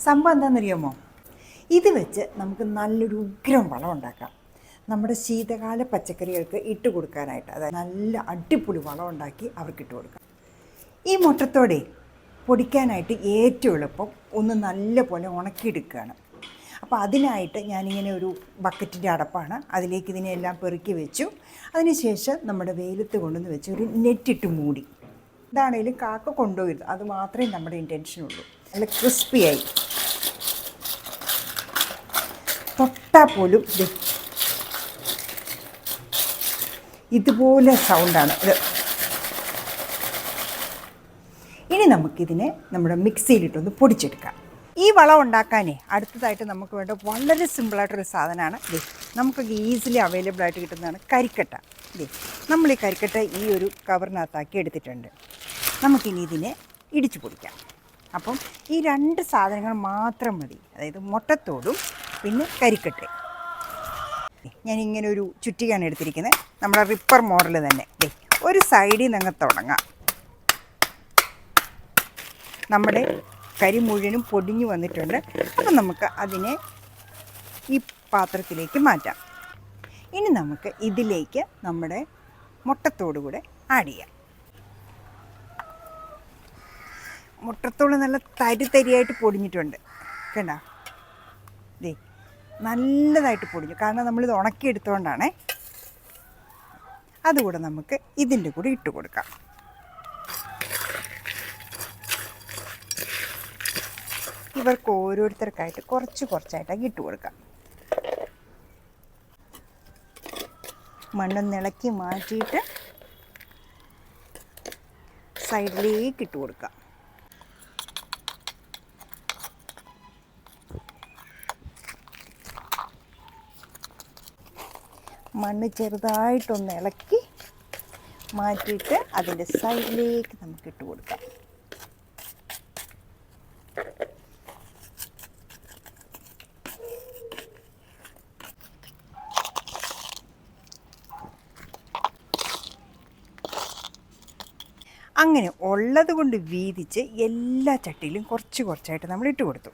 സംഭവം എന്താണെന്നറിയാമോ? ഇത് വെച്ച് നമുക്ക് നല്ലൊരു ഉഗ്രം വളം ഉണ്ടാക്കാം. നമ്മുടെ ശീതകാല പച്ചക്കറികൾക്ക് ഇട്ട് കൊടുക്കാനായിട്ട്, അതായത് നല്ല അടിപൊളി വളം ഉണ്ടാക്കി അവർക്ക് ഇട്ട് കൊടുക്കാം. ഈ മുട്ടത്തോടെ പൊടിക്കാനായിട്ട് ഏറ്റവും എളുപ്പം ഒന്ന് നല്ല പോലെ ഉണക്കിയെടുക്കുകയാണ്. അപ്പോൾ അതിനായിട്ട് ഞാനിങ്ങനെ ഒരു ബക്കറ്റിൻ്റെ അടപ്പാണ്, അതിലേക്ക് ഇതിനെല്ലാം പെറുക്കി വെച്ചു. അതിനുശേഷം നമ്മുടെ വെയിലത്ത് കൊണ്ടുവന്ന് വെച്ച് ഒരു നെറ്റിട്ട് മൂടി. ഇതാണേലും കാക്ക കൊണ്ടുപോകരുത്, അത് മാത്രമേ നമ്മുടെ ഇൻറ്റൻഷനുള്ളൂ. നല്ല ക്രിസ്പിയായി തൊട്ടാൽ പോലും ഇതുപോലെ സൗണ്ടാണ് ഇത്. ഇനി നമുക്കിതിനെ നമ്മുടെ മിക്സിയിലിട്ടൊന്ന് പൊടിച്ചെടുക്കാം. ഈ വളം ഉണ്ടാക്കാനേ അടുത്തതായിട്ട് നമുക്ക് വേണ്ട വളരെ സിമ്പിളായിട്ടൊരു സാധനമാണ് ഇത്. നമുക്കൊക്കെ ഈസിലി അവൈലബിൾ ആയിട്ട് കിട്ടുന്നതാണ് കരിക്കട്ട. ഇത് നമ്മൾ ഈ കരിക്കട്ട ഈ ഒരു കവറിനകത്താക്കി എടുത്തിട്ടുണ്ട്. നമുക്കിനി ഇതിനെ ഇടിച്ചു പൊടിക്കാം. അപ്പം ഈ രണ്ട് സാധനങ്ങൾ മാത്രം മതി, അതായത് മുട്ടത്തോടും പിന്നെ കരിക്കട്ടയും. ഞാനിങ്ങനെ ഒരു ചുറ്റികയാണ് എടുത്തിരിക്കുന്നത്, നമ്മുടെ റിപ്പർ മോഡൽ തന്നെ. ഒരു സൈഡിൽ നിന്ന് തുടങ്ങാം. നമ്മുടെ കരി മുഴുവനും പൊടിഞ്ഞു വന്നിട്ടുണ്ട്. അപ്പം നമുക്ക് അതിനെ ഈ പാത്രത്തിലേക്ക് മാറ്റാം. ഇനി നമുക്ക് ഇതിലേക്ക് നമ്മുടെ മുട്ടത്തോട് കൂടെ ആഡ് ചെയ്യാം. മുട്ടത്തോട് നല്ല തരിയായിട്ട് പൊടിഞ്ഞിട്ടുണ്ട്, കണ്ടോ? ദേ നല്ലതായിട്ട് പൊടിഞ്ഞു, കാരണം നമ്മളിത് ഉണക്കിയെടുത്തുകൊണ്ടാണേ. അതുകൂടെ നമുക്ക് ഇതിൻ്റെ കൂടെ ഇട്ട് കൊടുക്കാം. ഇവർക്ക് ഓരോരുത്തർക്കായിട്ട് കുറച്ചായിട്ടൊക്കെ ഇട്ട് കൊടുക്കാം. മണ്ണൊന്ന് ഇളക്കി മാറ്റിയിട്ട് സൈഡിലേക്ക് ഇട്ട് കൊടുക്കാം. മണ്ണ് ചെറുതായിട്ടൊന്ന് ഇളക്കി മാറ്റിയിട്ട് അതിൻ്റെ സൈഡിലേക്ക് നമുക്ക് ഇട്ട് കൊടുക്കാം. അങ്ങനെ ഉള്ളത് കൊണ്ട് വീതിച്ച് എല്ലാ ചട്ടിയിലും കുറച്ചായിട്ട് നമ്മൾ ഇട്ട് കൊടുത്തു.